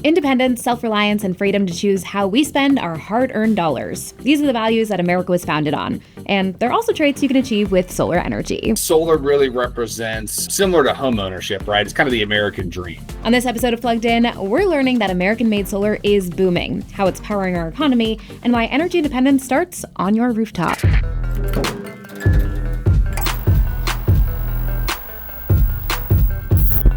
Independence, self-reliance, and freedom to choose how we spend our hard-earned dollars. These are the values that America was founded on. And they're also traits you can achieve with solar energy. Solar really represents, similar to home ownership, right? It's kind of the American dream. On this episode of Plugged In, we're learning that American-made solar is booming, how it's powering our economy, and why energy independence starts on your rooftop.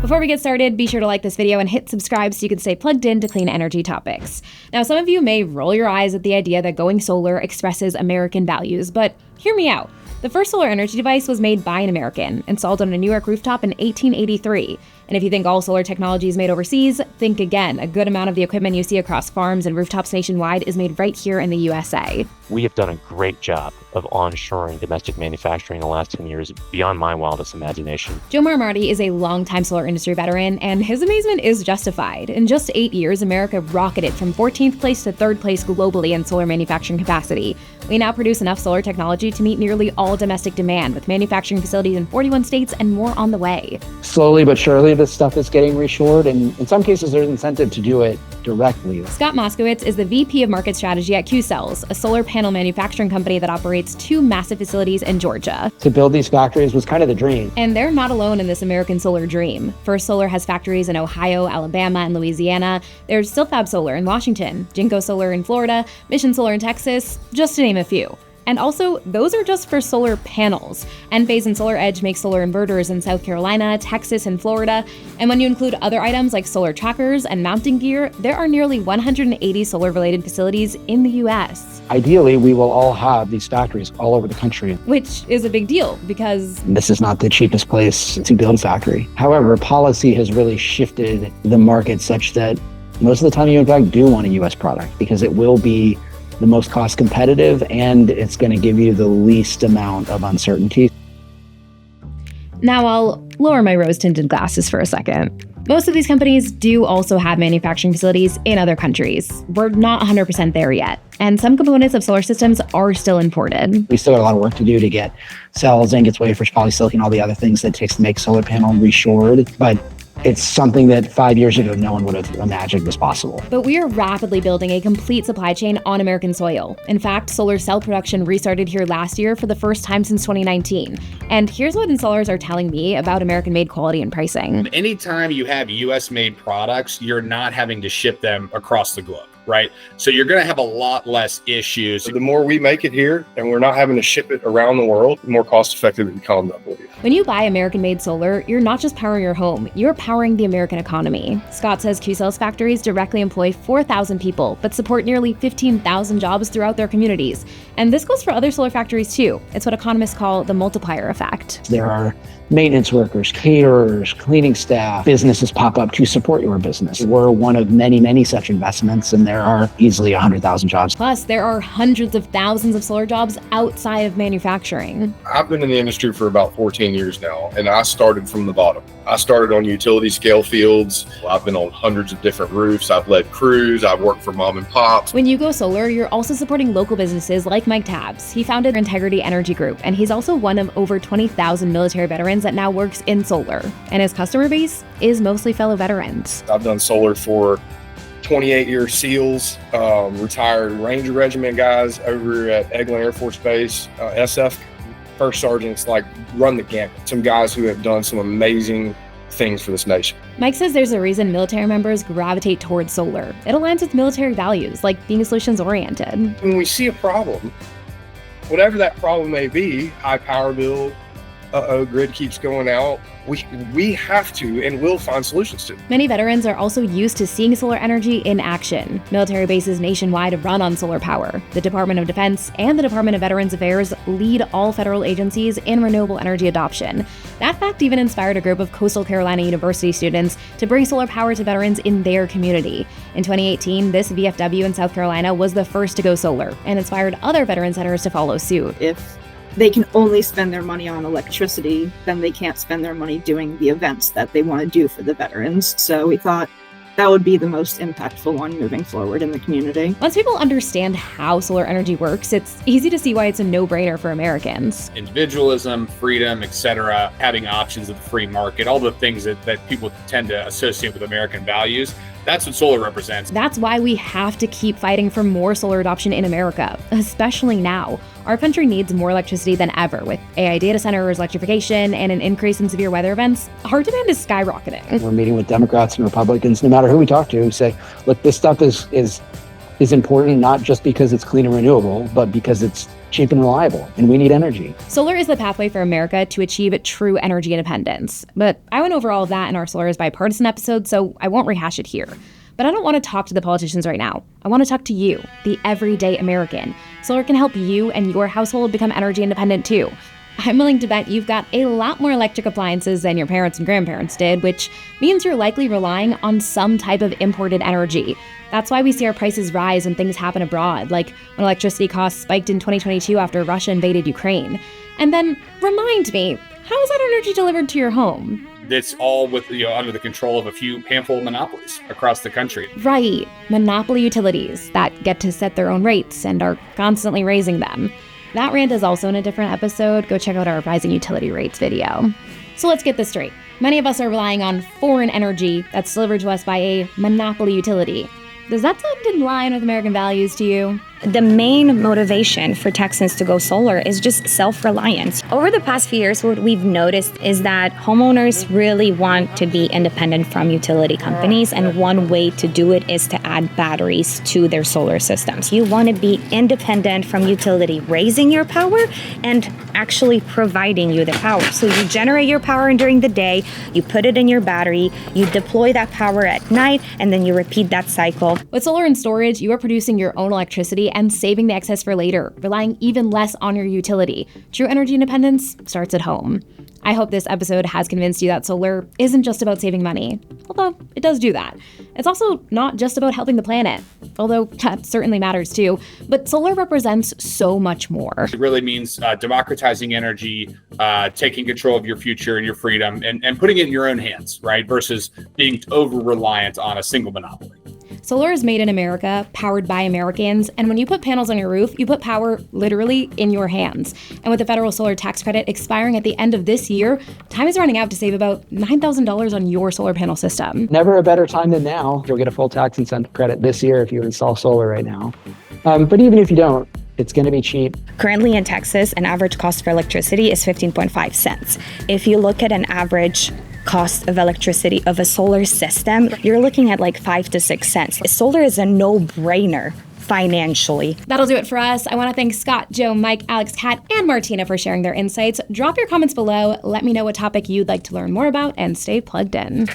Before we get started, be sure to like this video and hit subscribe so you can stay plugged in to clean energy topics. Now, some of you may roll your eyes at the idea that going solar expresses American values, but hear me out. The first solar energy device was made by an American, installed on a New York rooftop in 1883. And if you think all solar technology is made overseas, think again. A good amount of the equipment you see across farms and rooftops nationwide is made right here in the USA. We have done a great job of onshoring domestic manufacturing in the last 10 years, beyond my wildest imagination. Joe Marmarty is a longtime solar industry veteran, and his amazement is justified. In just 8 years, America rocketed from 14th place to 3rd place globally in solar manufacturing capacity. We now produce enough solar technology to meet nearly all domestic demand, with manufacturing facilities in 41 states and more on the way. Slowly but surely, this stuff is getting reshored, and in some cases, there's incentive to do it directly. Scott Moskowitz is the VP of Market Strategy at Qcells, a solar panel manufacturing company that operates 2 massive facilities in Georgia. To build these factories was kind of the dream. And they're not alone in this American solar dream. First Solar has factories in Ohio, Alabama, and Louisiana. There's Stillfab Solar in Washington, Jinko Solar in Florida, Mission Solar in Texas, just to name a few. And also, those are just for solar panels. Enphase and SolarEdge make solar inverters in South Carolina, Texas, and Florida. And when you include other items like solar trackers and mounting gear, there are nearly 180 solar-related facilities in the US. Ideally, we will all have these factories all over the country. Which is a big deal because this is not the cheapest place to build a factory. However, policy has really shifted the market such that most of the time you in fact do want a US product because it will be the most cost competitive, and it's going to give you the least amount of uncertainty. Now I'll lower my rose-tinted glasses for a second. Most of these companies do also have manufacturing facilities in other countries. We're not 100% there yet, and some components of solar systems are still imported. We still got a lot of work to do to get cells, ingots, wafers, polysilicon, all the other things that it takes to make solar panel reshored, but it's something that 5 years ago, no one would have imagined was possible. But we are rapidly building a complete supply chain on American soil. In fact, solar cell production restarted here last year for the first time since 2019. And here's what installers are telling me about American-made quality and pricing. Anytime you have US-made products, you're not having to ship them across the globe, right? So you're going to have a lot less issues. The more we make it here and we're not having to ship it around the world, the more cost-effective it becomes, I believe. When you buy American-made solar, you're not just powering your home, you're powering the American economy. Scott says Qcells factories directly employ 4,000 people, but support nearly 15,000 jobs throughout their communities. And this goes for other solar factories too. It's what economists call the multiplier effect. There are maintenance workers, caterers, cleaning staff, businesses pop up to support your business. We're one of many, many such investments, and there are easily 100,000 jobs. Plus, there are hundreds of thousands of solar jobs outside of manufacturing. I've been in the industry for about 14 years now, and I started from the bottom. I started on utility scale fields. I've been on hundreds of different roofs. I've led crews. I've worked for mom and pops. When you go solar, you're also supporting local businesses like Mike Tabbs. He founded Integrity Energy Group, and he's also one of over 20,000 military veterans that now works in solar. And his customer base is mostly fellow veterans. I've done solar for 28-year SEALs, retired Ranger Regiment guys over at Eglin Air Force Base, SF. First sergeants, like, run the gamut. Some guys who have done some amazing things for this nation. Mike says there's a reason military members gravitate towards solar. It aligns with military values, like being solutions-oriented. When we see a problem, whatever that problem may be, high power bill, grid keeps going out, we have to and will find solutions to. Many veterans are also used to seeing solar energy in action. Military bases nationwide run on solar power. The Department of Defense and the Department of Veterans Affairs lead all federal agencies in renewable energy adoption. That fact even inspired a group of Coastal Carolina University students to bring solar power to veterans in their community. In 2018, this VFW in South Carolina was the first to go solar and inspired other veteran centers to follow suit. If they can only spend their money on electricity, then they can't spend their money doing the events that they want to do for the veterans. So we thought that would be the most impactful one moving forward in the community. Once people understand how solar energy works, it's easy to see why it's a no-brainer for Americans. Individualism, freedom, etc., having options of the free market, all the things that people tend to associate with American values, That's what solar represents. That's why we have to keep fighting for more solar adoption in America, especially now. Our country needs more electricity than ever. With AI data centers, electrification, and an increase in severe weather events, our demand is skyrocketing. We're meeting with Democrats and Republicans, no matter who we talk to, who say, look, this stuff is important not just because it's clean and renewable, but because it's cheap and reliable, and we need energy. Solar is the pathway for America to achieve true energy independence. But I went over all of that in our Solar is Bipartisan episode, so I won't rehash it here. But I don't want to talk to the politicians right now. I want to talk to you, the everyday American. Solar can help you and your household become energy independent too. I'm willing to bet you've got a lot more electric appliances than your parents and grandparents did, which means you're likely relying on some type of imported energy. That's why we see our prices rise when things happen abroad, like when electricity costs spiked in 2022 after Russia invaded Ukraine. And then, remind me, how is that energy delivered to your home? It's all with under the control of a few handful of monopolies across the country. Right, monopoly utilities that get to set their own rates and are constantly raising them. That rant is also in a different episode. Go check out our rising utility rates video. So let's get this straight. Many of us are relying on foreign energy that's delivered to us by a monopoly utility. Does that sound in line with American values to you? The main motivation for Texans to go solar is just self-reliance. Over the past few years, what we've noticed is that homeowners really want to be independent from utility companies, and one way to do it is to add batteries to their solar systems. You want to be independent from utility raising your power and actually providing you the power. So you generate your power during the day, you put it in your battery, you deploy that power at night, and then you repeat that cycle. With solar and storage, you are producing your own electricity and saving the excess for later, relying even less on your utility. True energy independence starts at home. I hope this episode has convinced you that solar isn't just about saving money, although it does do that. It's also not just about helping the planet, although that certainly matters too, but solar represents so much more. It really means democratizing energy, taking control of your future and your freedom, and putting it in your own hands, right? Versus being over-reliant on a single monopoly. Solar is made in America, powered by Americans, and when you put panels on your roof, you put power literally in your hands. And with the federal solar tax credit expiring at the end of this year, time is running out to save about $9,000 on your solar panel system. Never a better time than now. You'll get a full tax incentive credit this year if you install solar right now. But even if you don't, it's going to be cheap. Currently in Texas, an average cost for electricity is 15.5 cents. If you look at an average cost of electricity of a solar system, you're looking at like 5 to 6 cents. Solar is a no-brainer financially. That'll do it for us. I want to thank Scott, Joe, Mike, Alex, Kat, and Martina for sharing their insights. Drop your comments below. Let me know what topic you'd like to learn more about, and stay plugged in.